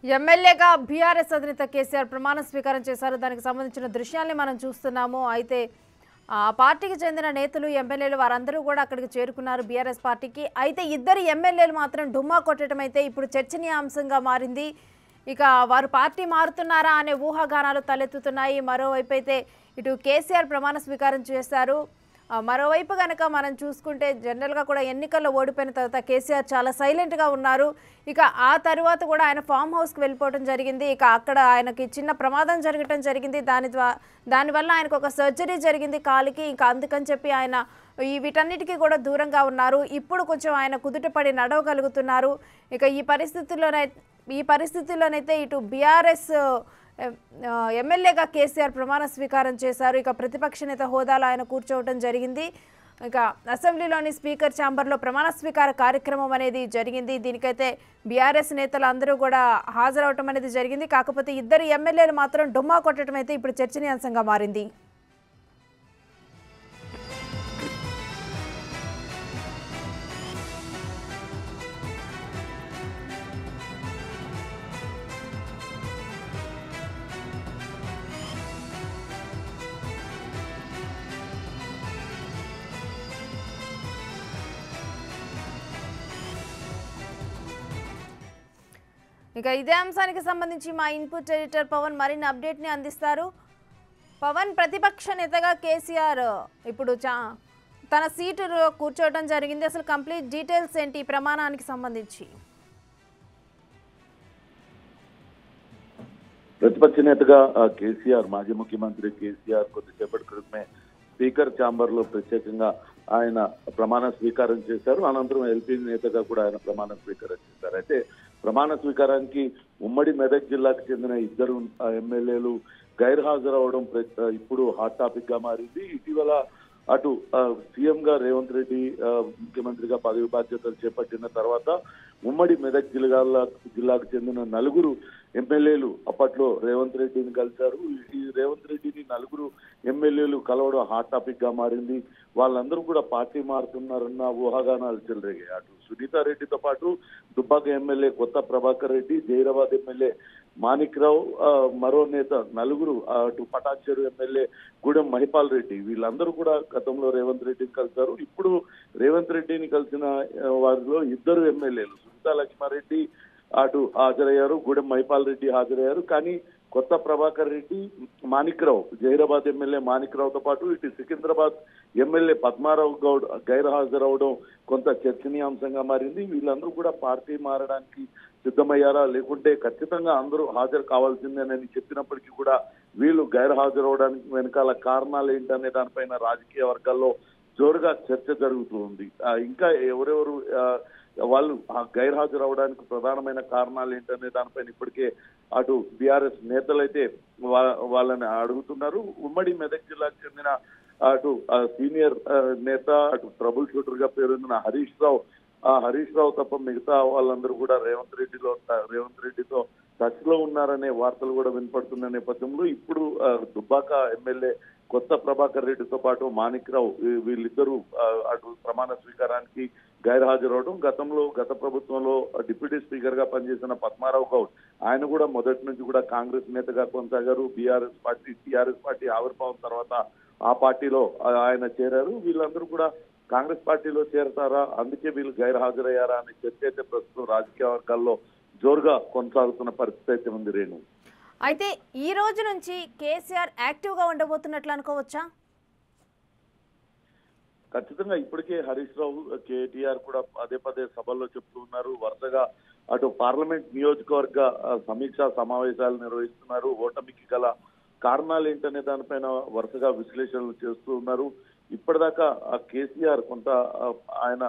ఎమ్మెల్యేగా బీఆర్ఎస్ అధినేత కేసీఆర్ ప్రమాణ స్వీకారం చేశారు. దానికి సంబంధించిన దృశ్యాల్ని మనం చూస్తున్నాము. అయితే ఆ పార్టీకి చెందిన నేతలు ఎమ్మెల్యేలు వారందరూ కూడా అక్కడికి చేరుకున్నారు బీఆర్ఎస్ పార్టీకి. అయితే ఇద్దరు ఎమ్మెల్యేలు మాత్రం డుమ్మా కొట్టడం అయితే ఇప్పుడు చర్చనీయాంశంగా మారింది. ఇక వారు పార్టీ మారుతున్నారా అనే ఊహాగానాలు తలెత్తుతున్నాయి. మరోవైపు అయితే ఇటు కేసీఆర్ ప్రమాణ స్వీకారం చేశారు. మరోవైపు కనుక మనం చూసుకుంటే జనరల్గా కూడా ఎన్నికల్లో ఓడిపోయిన తర్వాత కేసీఆర్ చాలా సైలెంట్గా ఉన్నారు. ఇక ఆ తర్వాత కూడా ఆయన ఫామ్ హౌస్కి వెళ్ళిపోవడం జరిగింది. ఇక అక్కడ ఆయనకి చిన్న ప్రమాదం జరగటం జరిగింది. దానివల్ల ఆయనకు ఒక సర్జరీ జరిగింది కాలికి. ఇంకా అందుకని చెప్పి ఆయన వీటన్నిటికీ కూడా దూరంగా ఉన్నారు. ఇప్పుడు కొంచెం ఆయన కుదుటపడి నడవగలుగుతున్నారు. ఇక ఈ పరిస్థితుల్లోనైతే ఇటు బీఆర్ఎస్ ఎమ్మెల్యేగా కేసీఆర్ ప్రమాణ స్వీకారం చేశారు. ఇక ప్రతిపక్ష నేత హోదాలో ఆయన కూర్చోవడం జరిగింది. ఇక అసెంబ్లీలోని స్పీకర్ ఛాంబర్లో ప్రమాణ స్వీకార కార్యక్రమం అనేది జరిగింది. దీనికైతే బీఆర్ఎస్ నేతలు అందరూ కూడా హాజరవటం అనేది జరిగింది. కాకపోతే ఇద్దరు ఎమ్మెల్యేలు మాత్రం డుమ్మా కొట్టడం అయితే ఇప్పుడు చర్చనీయాంశంగా మారింది. ఇక ఇదే అంశానికి సంబంధించి మా ఇన్పుట్ ఎడిటర్ పవన్ మరిన్ని అప్డేట్ని అందిస్తారు. పవన్, ప్రతిపక్ష నేతగా కేసీఆర్ ఇప్పుడు తన సీటులో కూర్చోవడం జరిగింది. అసలు కంప్లీట్ డీటెయిల్స్ ఏంటి ఈ ప్రమాణానికి సంబంధించి? ప్రతిపక్ష నేతగా కేసీఆర్, మాజీ ముఖ్యమంత్రి కేసీఆర్ కొద్దిసేపటి క్రితమే స్పీకర్ ఛాంబర్ లో ప్రత్యేకంగా ఆయన ప్రమాణ స్వీకారం చేశారు. అనంతరం ఎల్పీ నేతగా కూడా ఆయన ప్రమాణ స్వీకారం చేశారు. అయితే ప్రమాణ స్వీకారానికి ఉమ్మడి మెదక్ జిల్లాకు చెందిన ఇద్దరు ఎమ్మెల్యేలు గైర్హాజరవడం ఇప్పుడు హాట్ టాపిక్ గా మారింది. ఇటీవల అటు సీఎం గా రేవంత్ రెడ్డి ముఖ్యమంత్రిగా పదవి బాధ్యతలు చేపట్టిన తర్వాత ఉమ్మడి మెదక్ జిల్లాకు చెందిన నలుగురు ఎమ్మెల్యేలు అప్పట్లో రేవంత్ రెడ్డిని కలిశారు. ఈ రేవంత్ రెడ్డిని నలుగురు ఎమ్మెల్యేలు కలవడం హాట్ టాపిక్ గా మారింది. వాళ్ళందరూ కూడా పార్టీ మారుతున్నారన్న ఊహాగానాలు చెలరేగాయి. అటు సునీతారెడ్డితో పాటు దుబ్బాక ఎమ్మెల్యే కొత్త ప్రభాకర్ రెడ్డి, జైరాబాద్ ఎమ్మెల్యే మాణిక్ రావు, మరో నేత నలుగురు, అటు పటాన్చెరు ఎమ్మెల్యే గూడెం మహిపాల్ రెడ్డి, వీళ్ళందరూ కూడా గతంలో రేవంత్ రెడ్డిని కలిశారు. ఇప్పుడు రేవంత్ రెడ్డిని కలిసిన వారిలో ఇద్దరు ఎమ్మెల్యేలు సునీతా లక్ష్మారెడ్డి అటు హాజరయ్యారు, గూడెం మహిపాల్ రెడ్డి హాజరయ్యారు. కానీ కొత్త ప్రభాకర్ రెడ్డి, మాణిక్ రావు, జైరాబాద్ ఎమ్మెల్యే మాణిక్ రావుతో పాటు ఇటు సికింద్రాబాద్ ఎమ్మెల్యే పద్మారావు గౌడ్ గైర్హాజరవడం కొంత చర్చనీయాంశంగా మారింది. వీళ్ళందరూ కూడా పార్టీ మారడానికి సిద్ధమయ్యారా, లేకుంటే ఖచ్చితంగా అందరూ హాజరు కావాల్సిందేనని చెప్పినప్పటికీ కూడా వీళ్ళు గైర్హాజరవడానికి వెనకాల కారణాలు ఏంటనే దానిపైన రాజకీయ వర్గాల్లో జోరుగా చర్చ జరుగుతూ ఉంది. ఇంకా ఎవరెవరు వాళ్ళు గైర్హాజరు అవడానికి ప్రధానమైన కారణాలు ఏంటనే దానిపైన ఇప్పటికే అటు బీఆర్ఎస్ నేతలైతే వాళ్ళని అడుగుతున్నారు. ఉమ్మడి మెదక్ జిల్లాకు చెందిన అటు సీనియర్ నేత, అటు ట్రబుల్ షూటర్ గా పేరొందిన హరీష్ రావు తప్ప మిగతా వాళ్ళందరూ కూడా రేవంత్ రెడ్డితో టచ్ లో ఉన్నారనే వార్తలు కూడా వినపడుతున్న నేపథ్యంలో ఇప్పుడు దుబ్బాక ఎమ్మెల్యే కొత్త ప్రభాకర్ రెడ్డితో పాటు మాణిక్ రావు వీళ్ళిద్దరూ అటు ప్రమాణ స్వీకారానికి గైర్హాజరవడం, గత ప్రభుత్వంలో డిప్యూటీ స్పీకర్ గా పనిచేసిన పద్మారావు గౌడ్, ఆయన కూడా మొదటి నుంచి కూడా కాంగ్రెస్ నేతగా కొనసాగారు. టీఆర్ఎస్ పార్టీ ఆవిర్భావం తర్వాత ఆ పార్టీలో ఆయన చేరారు. వీళ్ళందరూ కూడా కాంగ్రెస్ పార్టీలో చేరతారా, అందుకే వీళ్ళు గైర్హాజరయ్యారా అనే చర్చ అయితే ప్రస్తుతం రాజకీయ వర్గాల్లో జోరుగా కొనసాగుతున్న పరిస్థితి అయితే ఉంది. రేణు, అయితే ఈ రోజు నుంచి కేసీఆర్ యాక్టివ్ గా ఉండబోతున్నట్లు అనుకోవచ్చా? ఖచ్చితంగా ఇప్పటికే హరీష్ రావు, కేటీఆర్ కూడా పదే సభల్లో చెప్తూ ఉన్నారు. వరుసగా అటు పార్లమెంట్ నియోజకవర్గ సమీక్షా సమావేశాలు నిర్వహిస్తున్నారు. ఓటమికి గల కారణాలు ఏంటనే దానిపైన వరుసగా విశ్లేషణలు చేస్తూ ఉన్నారు. ఇప్పటిదాకా కేసీఆర్ కొంత ఆయన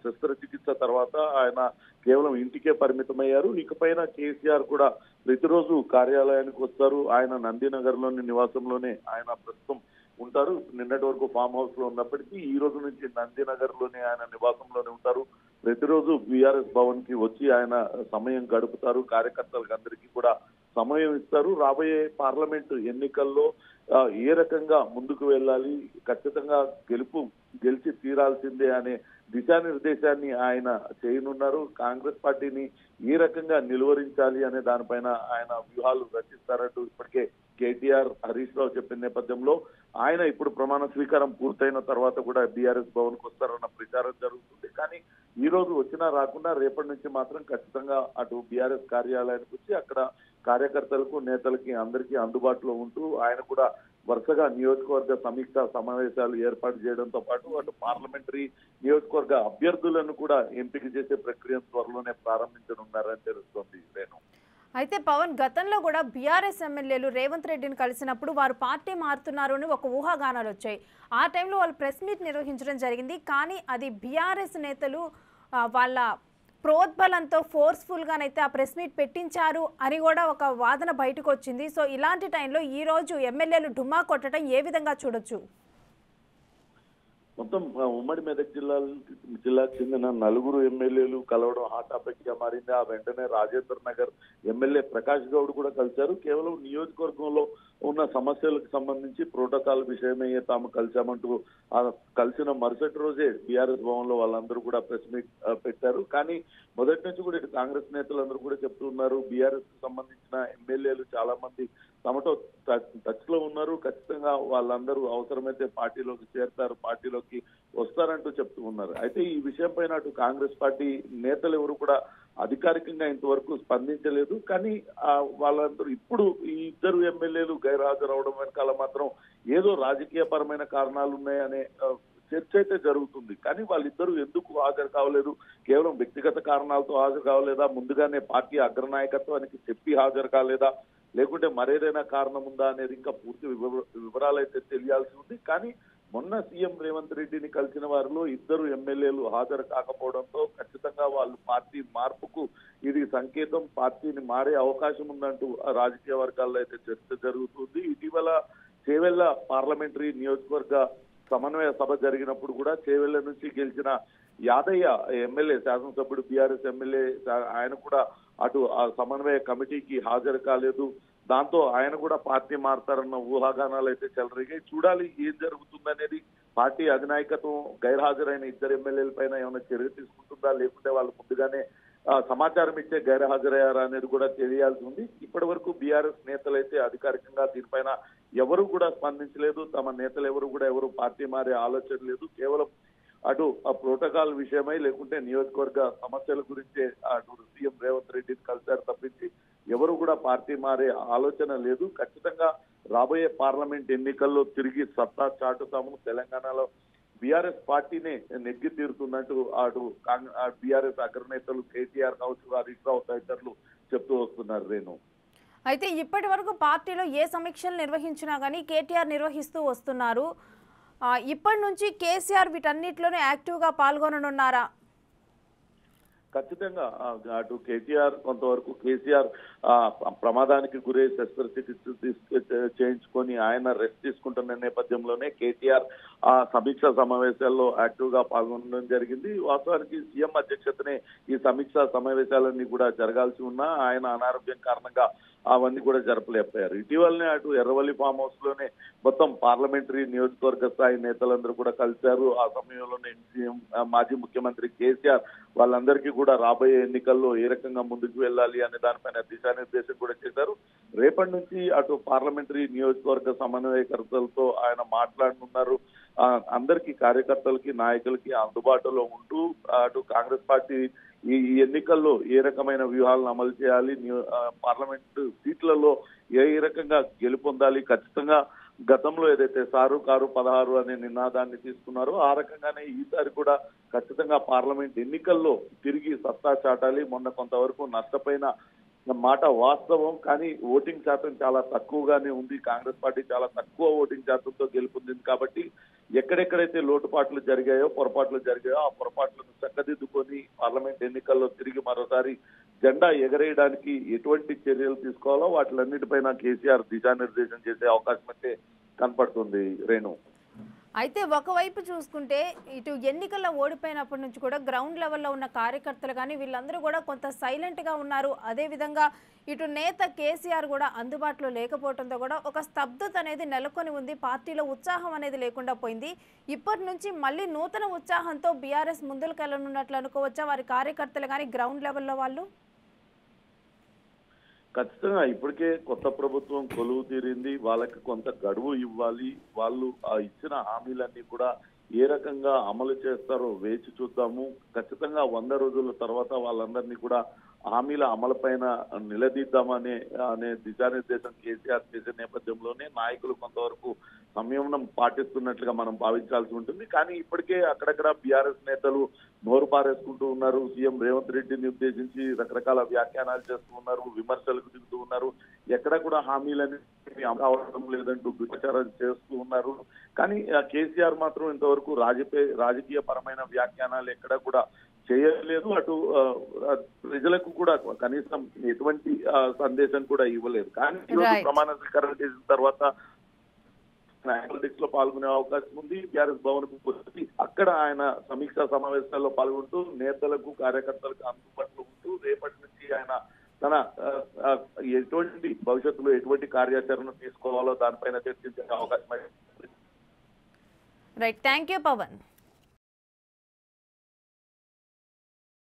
శస్త్రచికిత్స తర్వాత ఆయన కేవలం ఇంటికే పరిమితమయ్యారు. ఇకపైన కేసీఆర్ కూడా ప్రతిరోజు కార్యాలయానికి వస్తారు. ఆయన నందినగర్ లోని నివాసంలోనే ఆయన ప్రస్తుతం ఉంటారు. నిన్నటి వరకు ఫామ్ హౌస్ లో ఉన్నప్పటికీ ఈ రోజు నుంచి నందినగర్ లోనే ఆయన నివాసంలోనే ఉంటారు. ప్రతిరోజు బీఆర్ఎస్ భవన్ కి వచ్చి ఆయన సమయం గడుపుతారు. కార్యకర్తలకు అందరికీ కూడా సమయం ఇస్తారు. రాబోయే పార్లమెంటు ఎన్నికల్లో ఏ రకంగా ముందుకు వెళ్ళాలి, ఖచ్చితంగా గెలిచి తీరాల్సిందే అనే దిశానిర్దేశాన్ని ఆయన చేయనున్నారు. కాంగ్రెస్ పార్టీని ఏ రకంగా నిలువరించాలి అనే దానిపైన ఆయన వ్యూహాలు రచిస్తారంటూ ఇప్పటికే కేటీఆర్, హరీష్ రావు చెప్పిన నేపథ్యంలో ఆయన ఇప్పుడు ప్రమాణ స్వీకారం పూర్తయిన తర్వాత కూడా బీఆర్ఎస్ భవన్ కు వస్తారన్న ప్రచారం జరుగుతుంది. కానీ ఈ రోజు వచ్చినా రాకుండా రేపటి నుంచి మాత్రం ఖచ్చితంగా అటు బీఆర్ఎస్ కార్యాలయానికి వచ్చి అక్కడ కార్యకర్తలకు, నేతలకి అందరికీ అందుబాటులో ఉంటూ ఆయన కూడా వరుసగా నియోజకవర్గ సమీక్ష సమావేశాలు ఏర్పాటు చేయడంతో పాటు అటు పార్లమెంటరీ నియోజకవర్గ అభ్యర్థులను కూడా ఎంపిక చేసే ప్రక్రియను త్వరలోనే ప్రారంభించనున్నారని తెలుస్తోంది. రేణు, అయితే పవన్, గతంలో కూడా బీఆర్ఎస్ ఎమ్మెల్యేలు రేవంత్ రెడ్డిని కలిసినప్పుడు వారు పార్టీ మారుతున్నారు అని ఒక ఊహాగానాలు వచ్చాయి. ఆ టైంలో వాళ్ళు ప్రెస్ మీట్ నిర్వహించడం జరిగింది. కానీ అది బీఆర్ఎస్ నేతలు వాళ్ళ ప్రోద్బలంతో ఫోర్స్ఫుల్గానైతే ఆ ప్రెస్ మీట్ పెట్టించారు అని కూడా ఒక వాదన బయటకు వచ్చింది. సో ఇలాంటి టైంలో ఈ రోజు ఎమ్మెల్యేలు డుమ్మా కొట్టడం ఏ విధంగా చూడొచ్చు? మొత్తం ఉమ్మడి మెదక్ జిల్లాకు చెందిన నలుగురు ఎమ్మెల్యేలు కలవడం హాట్ టాపిక్ గా మారింది. ఆ వెంటనే రాజేంద్ర నగర్ ఎమ్మెల్యే ప్రకాష్ గౌడ్ కూడా కలిశారు. కేవలం నియోజకవర్గంలో ఉన్న సమస్యలకు సంబంధించి ప్రోటోకాల్ విషయమే తాము కలిశామంటూ కలిసిన మరుసటి రోజే బీఆర్ఎస్ భవన్ లో వాళ్ళందరూ కూడా ప్రెస్ మీట్ పెట్టారు. కానీ మొదటి నుంచి కూడా ఇటు కాంగ్రెస్ నేతలందరూ కూడా చెప్తున్నారు, బీఆర్ఎస్ కు సంబంధించిన ఎమ్మెల్యేలు చాలా మంది తమతో టచ్ లో ఉన్నారు, ఖచ్చితంగా వాళ్ళందరూ అవసరమైతే పార్టీలోకి చేరతారు, పార్టీలోకి వస్తారంటూ చెప్తూ ఉన్నారు. అయితే ఈ విషయం పైన అటు కాంగ్రెస్ పార్టీ నేతలు ఎవరు కూడా అధికారికంగా ఇంతవరకు స్పందించలేదు. కానీ వాళ్ళందరూ ఇప్పుడు ఈ ఇద్దరు ఎమ్మెల్యేలు గైర్హాజరవడం వెనకాల మాత్రం ఏదో రాజకీయ పరమైన కారణాలు ఉన్నాయనే చర్చ అయితే జరుగుతుంది. కానీ వాళ్ళిద్దరూ ఎందుకు హాజరు కావలేదు, కేవలం వ్యక్తిగత కారణాలతో హాజరు కావలేదా, ముందుగానే పార్టీ అగ్రనాయకత్వానికి చెప్పి హాజరు కాలేదా, లేకుంటే మరేదైనా కారణం ఉందా అనేది ఇంకా పూర్తి వివరాలు అయితే తెలియాల్సి ఉంది. కానీ మొన్న సీఎం రేవంత్ రెడ్డిని కలిసిన వారిలో ఇద్దరు ఎమ్మెల్యేలు హాజరు కాకపోవడంతో ఖచ్చితంగా వాళ్ళు పార్టీ మార్పుకు ఇది సంకేతం, పార్టీని మారే అవకాశం ఉందంటూ రాజకీయ వర్గాల్లో అయితే చర్చ జరుగుతుంది. ఇటీవల చేవెళ్ల పార్లమెంటరీ నియోజకవర్గ సమన్వయ సభ జరిగినప్పుడు కూడా చేవెళ్ల నుంచి గెలిచిన యాదయ్య ఎమ్మెల్యే, శాసనసభ్యుడు, బీఆర్ఎస్ ఎమ్మెల్యే, ఆయన కూడా అటు ఆ సమన్వయ కమిటీకి హాజరు కాలేదు. దాంతో ఆయన కూడా పార్టీ మారుతారన్న ఊహాగానాలు అయితే చెలరేగాయి. చూడాలి ఏం జరుగుతుందనేది. పార్టీ అధినాయకత్వం గైర్హాజరైన ఇద్దరు ఎమ్మెల్యేల పైన ఏమైనా చర్య తీసుకుంటుందా, లేకుంటే వాళ్ళు ముందుగానే సమాచారం ఇచ్చే గైర్హాజరయ్యారా అనేది కూడా తెలియాల్సి ఉంది. ఇప్పటి వరకు బీఆర్ఎస్ నేతలైతే అధికారికంగా దీనిపైన ఎవరు కూడా స్పందించలేదు. తమ నేతలు ఎవరు పార్టీ మారే ఆలోచన లేదు. కేవలం అటు ఆ ప్రోటోకాల్ విషయమై లేకుంటే నియోజకవర్గ సమస్యల గురించే అటు సీఎం రేవంత్ రెడ్డిని కలిశారు తప్పించి ఎవరు కూడా పార్టీ మారే ఆలోచన లేదు. ఖచ్చితంగా రాబోయే పార్లమెంట్ ఎన్నికల్లో తిరిగి సత్తా చాటుతాము, తెలంగాణలో బీఆర్ఎస్ పార్టీనే నెగ్గి తీరుతున్నట్టు అటు బీఆర్ఎస్ అగ్రనేతలు కేటీఆర్ కావచ్చు, హరీష్ రావు తదితరులు చెప్తూ వస్తున్నారు. రేణు, అయితే ఇప్పటి వరకు పార్టీలో ఏ సమీక్షలు నిర్వహించినా కానీ కేటీఆర్ నిర్వహిస్తూ వస్తున్నారు. ఇప్పటి నుంచి కేసీఆర్ వీటన్నిటిలోనే యాక్టివ్గా పాల్గొననున్నారా? ఖచ్చితంగా అటు కేటీఆర్ కొంతవరకు కేసీఆర్ ప్రమాదానికి గురై శస్త్రచికిత్స చేయించుకొని ఆయన రెస్ట్ తీసుకుంటున్న నేపథ్యంలోనే కేటీఆర్ ఆ సమీక్షా సమావేశాల్లో యాక్టివ్ గా పాల్గొనడం జరిగింది. వాస్తవానికి సీఎం అధ్యక్షతనే ఈ సమీక్షా సమావేశాలన్నీ కూడా జరగాల్సి ఉన్నా ఆయన అనారోగ్యం కారణంగా అవన్నీ కూడా జరపలేకపోయారు. ఇటీవలనే అటు ఎర్రవల్లి ఫామ్ హౌస్ లోనే మొత్తం పార్లమెంటరీ నియోజకవర్గ స్థాయి నేతలందరూ కూడా కలిశారు. ఆ సమయంలోనే మాజీ ముఖ్యమంత్రి కేసీఆర్ వాళ్ళందరికీ కూడా రాబోయే ఎన్నికల్లో ఏ రకంగా ముందుకు వెళ్ళాలి అనే దానిపైన దిశానిర్దేశం కూడా చేశారు. రేపటి నుంచి అటు పార్లమెంటరీ నియోజకవర్గ సమన్వయకర్తలతో ఆయన మాట్లాడనున్నారు. అందరికీ కార్యకర్తలకి, నాయకులకి అందుబాటులో ఉంటూ అటు కాంగ్రెస్ పార్టీ ఈ ఎన్నికల్లో ఏ రకమైన వ్యూహాలను అమలు చేయాలి, పార్లమెంట్ సీట్లలో ఏ రకంగా గెలుపొందాలి, ఖచ్చితంగా గతంలో ఏదైతే సారు కారు 16 అనే నినాదాన్ని తీసుకున్నారో ఆ రకంగానే ఈసారి కూడా ఖచ్చితంగా పార్లమెంట్ ఎన్నికల్లో తిరిగి సత్తా చాటాలి. మొన్న కొంతవరకు నష్టపోయిన మాట వాస్తవం, కానీ ఓటింగ్ శాతం చాలా తక్కువగానే ఉంది. కాంగ్రెస్ పార్టీ చాలా తక్కువ ఓటింగ్ శాతంతో గెలుపొందింది. కాబట్టి ఎక్కడెక్కడైతే లోటుపాట్లు జరిగాయో, పొరపాట్లు జరిగాయో ఆ పొరపాట్లను చక్కదిద్దుకొని పార్లమెంట్ ఎన్నికల్లో తిరిగి మరోసారి జెండా ఎగరేయడానికి ఎటువంటి చర్యలు తీసుకోవాలో వాటిలన్నిటిపైన కేసీఆర్ దిశానిర్దేశం చేసే అవకాశం అయితే కనపడుతుంది. రేణు, అయితే ఒకవైపు చూసుకుంటే ఇటు ఎన్నికల్లో ఓడిపోయినప్పటి నుంచి కూడా గ్రౌండ్ లెవెల్లో ఉన్న కార్యకర్తలు కానీ వీళ్ళందరూ కూడా కొంత సైలెంట్గా ఉన్నారు. అదేవిధంగా ఇటు నేత కేసీఆర్ కూడా అందుబాటులో లేకపోవడంతో కూడా ఒక స్తబ్దత అనేది నెలకొని ఉంది. పార్టీలో ఉత్సాహం అనేది లేకుండా పోయింది. ఇప్పటి నుంచి మళ్ళీ నూతన ఉత్సాహంతో బీఆర్ఎస్ ముందుకు వెళ్ళనున్నట్లు అనుకోవచ్చా వారి కార్యకర్తలు కానీ గ్రౌండ్ లెవెల్లో వాళ్ళు? ఖచ్చితంగా ఇప్పటికే కొత్త ప్రభుత్వం కొలువు తీరింది. వాళ్ళకి కొంత గడువు ఇవ్వాలి. వాళ్ళు ఆ ఇచ్చిన హామీలన్నీ కూడా ఏ రకంగా అమలు చేస్తారో వేచి చూద్దాము. ఖచ్చితంగా 100 రోజుల తర్వాత వాళ్ళందరినీ కూడా హామీల అమలుపైన నిలదీద్దామనే దిశానిర్దేశం కేసీఆర్ చేసే నేపథ్యంలోనే నాయకులు కొంతవరకు సంయమనం పాటిస్తున్నట్లుగా మనం భావించాల్సి ఉంటుంది. కానీ ఇప్పటికే అక్కడక్కడ బీఆర్ఎస్ నేతలు నోరు పారేసుకుంటూ ఉన్నారు. సీఎం రేవంత్ రెడ్డిని ఉద్దేశించి రకరకాల వ్యాఖ్యానాలు చేస్తూ ఉన్నారు, విమర్శలకు దిగుతూ ఉన్నారు. ఎక్కడ కూడా హామీలని అవసరం లేదంటూ దుష్ప్రచారం చేస్తూ ఉన్నారు. కానీ కేసీఆర్ మాత్రం ఇంతవరకు రాజకీయ పరమైన వ్యాఖ్యానాలు ఎక్కడ కూడా చేయలేదు. అటు ప్రజలకు కూడా కనీసం ఎటువంటి సందేశం కూడా ఇవ్వలేదు. కానీ ఈరోజు ప్రమాణ స్వీకారం చేసిన తర్వాత పాలిటిక్స్ లో పాల్గొనే అవకాశం ఉంది. బీఆర్ఎస్ భవన్ వచ్చి అక్కడ ఆయన సమీక్షా సమావేశాల్లో పాల్గొంటూ నేతలకు కార్యకర్తలకు అందుబాటులో ఉంటూ రేపటి నుంచి ఆయన తన ఎటువంటి భవిష్యత్తులో ఎటువంటి కార్యాచరణ తీసుకోవాలో దానిపైన చర్చించే అవకాశం. Right, thank you Pawan.